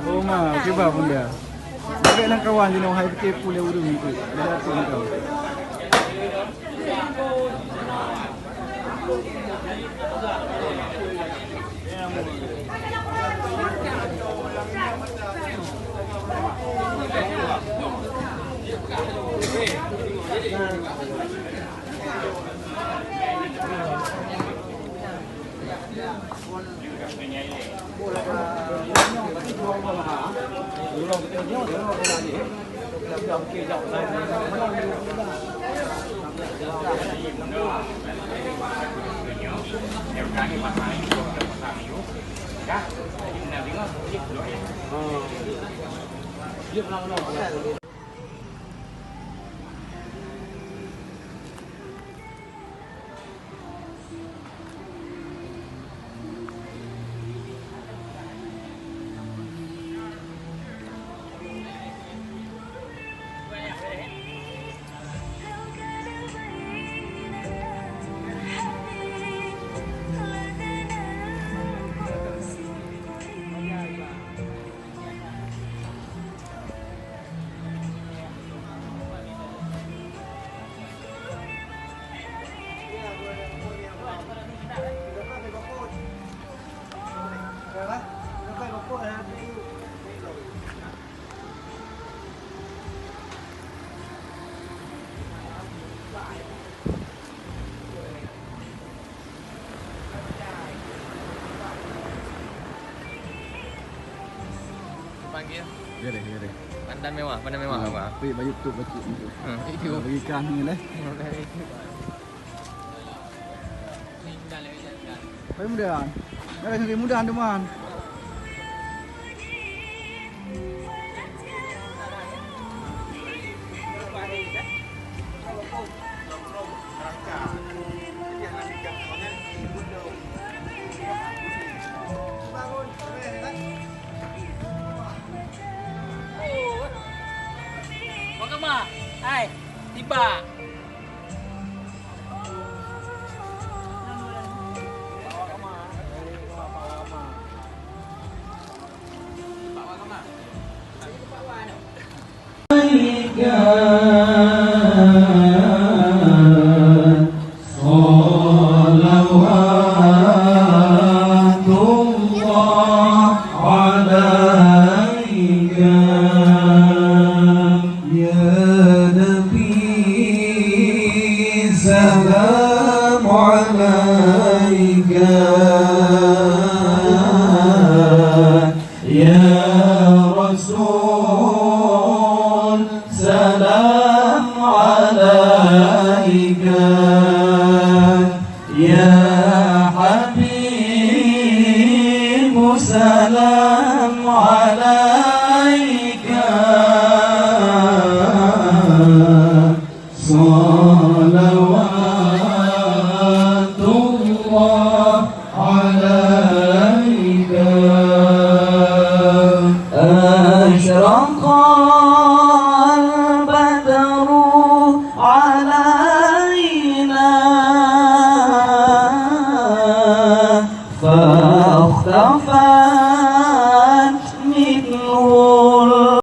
Oh mah, kebab pun dia. Baiklah kawan jenis hai fikir pulih urung itu. Dia apa kau? Panggil. Ya deh. Pandan mewah apa? Bagi baju tu baju itu. Itu bagi ikan ni lah. Baik mudah. Dah sendiri mudah teman. Hai, tiba. السلام عليك يا رسول سلام عليك يا حبيب سلام عليك